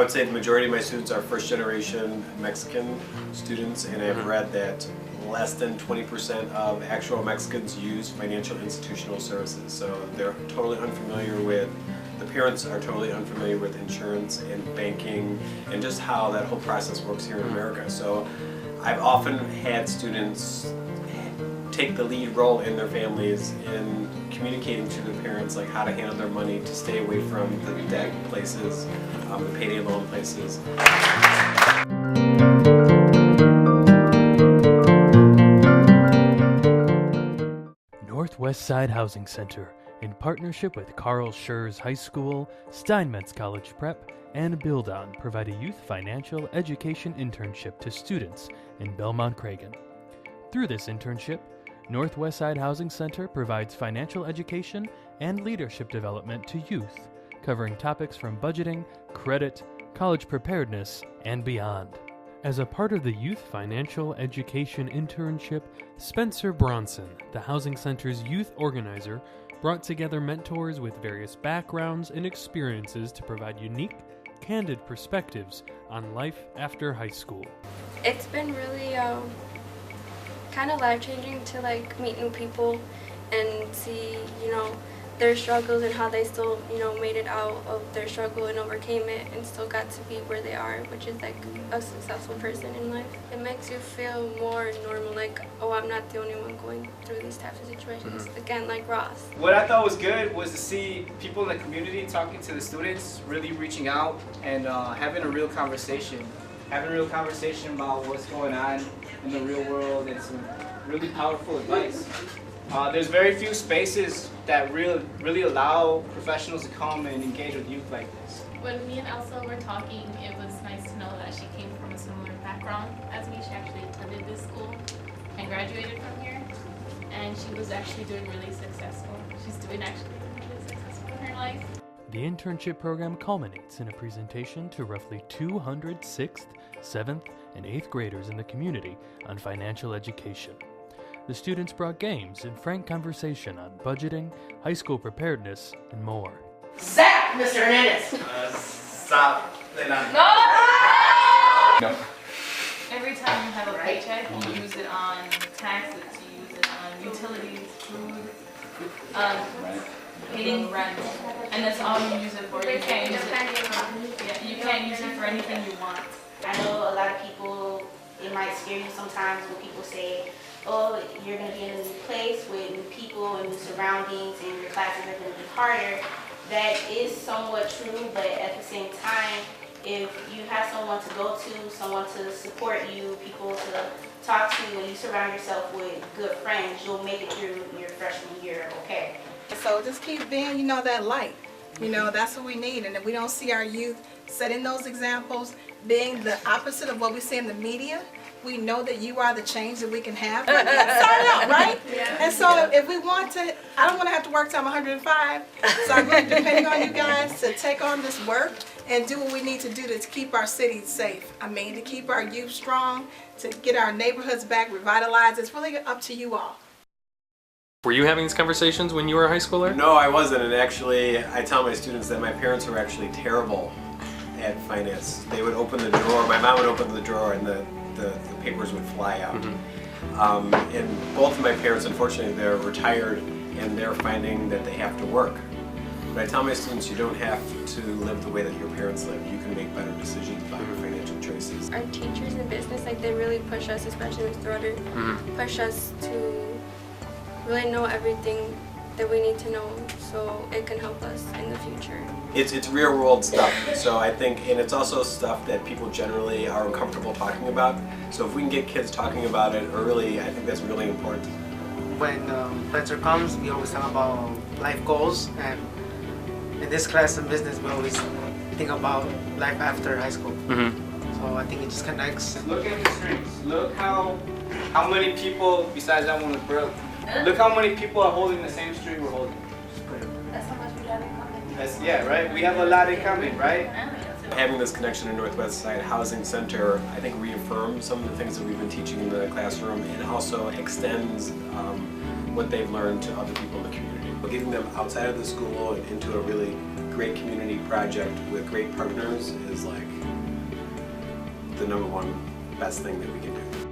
I would say the majority of my students are first generation Mexican students, and I've read that less than 20% of actual Mexicans use financial institutional services. So they're totally unfamiliar with, the parents are totally unfamiliar with insurance and banking and just how that whole process works here in America. So I've often had students take the lead role in their families in communicating to the parents like how to handle their money to stay away from the debt places, the payday loan places. Northwest Side Housing Center, in partnership with Carl Schurz High School, Steinmetz College Prep, and Build On, provide a Youth Financial Education Internship to students in Belmont Cragin. Through this internship, Northwest Side Housing Center provides financial education and leadership development to youth, covering topics from budgeting, credit, college preparedness, and beyond. As a part of the Youth Financial Education Internship, Spencer Bronson, the Housing Center's youth organizer, brought together mentors with various backgrounds and experiences to provide unique, candid perspectives on life after high school. It's been really kind of life-changing to meet new people and see, their struggles and how they still, made it out of their struggle and overcame it and still got to be where they are, which is a successful person in life. It makes you feel more normal, oh, I'm not the only one going through these types of situations. Again, like Ross. What I thought was good was to see people in the community talking to the students, really reaching out and having a real conversation. Having a real conversation about what's going on in the real world and some really powerful advice. There's very few spaces that really allow professionals to come and engage with youth like this. When me and Elsa were talking, it was nice to know that she came from a similar background as me. She actually attended this school and graduated from here, and she was actually doing really successful. She's doing actually really successful in her life. The internship program culminates in a presentation to roughly 200 6th, 7th, and 8th graders in the community on financial education. The students brought games and frank conversation on budgeting, high school preparedness, and more. Zap, Mr. Hernandez! Stop. No. Every time you have a paycheck, you use it on taxes, you use it on utilities, food, paying rent, and that's all you use it for. You can't use it. You can't use it for anything you want. I know a lot of people, it might scare you sometimes when people say, oh, you're going to be in a new place with new people and new surroundings and your classes are going to be harder. That is somewhat true, but at the same time, if you have someone to go to, someone to support you, people to talk to, and you surround yourself with good friends, you'll make it through your freshman year okay. So just keep being, that light. That's what we need. And if we don't see our youth setting those examples, being the opposite of what we see in the media, we know that you are the change that we can have. Sign up, right? Yeah. And so if we want to, I don't want to have to work till I'm 105. So I'm really depending on you guys to take on this work and do what we need to do to keep our cities safe. To keep our youth strong, to get our neighborhoods back revitalized. It's really up to you all. Were you having these conversations when you were a high schooler? No, I wasn't, and actually I tell my students that my parents were actually terrible at finance. They would open the drawer, my mom would open the drawer and the papers would fly out. And both of my parents, unfortunately, they're retired and they're finding that they have to work. But I tell my students, you don't have to live the way that your parents live. You can make better decisions about your financial choices. Our teachers in business, they really push us, especially Mr. Rudder, push us to really know everything that we need to know so it can help us in the future. It's real world stuff, so I think, and it's also stuff that people generally are uncomfortable talking about. So if we can get kids talking about it early, I think that's really important. When Spencer comes, we always talk about life goals, and in this class in business, we always think about life after high school. So I think it just connects. Look at the strings. Look how many people, besides that one with Brooke, look how many people are holding the same string we're holding. That's how much we have in common. Yeah, right? We have a lot in common, right? Having this connection to Northwest Side Housing Center, I think reaffirms some of the things that we've been teaching in the classroom and also extends what they've learned to other people in the community. Getting them outside of the school and into a really great community project with great partners is like the #1 best thing that we can do.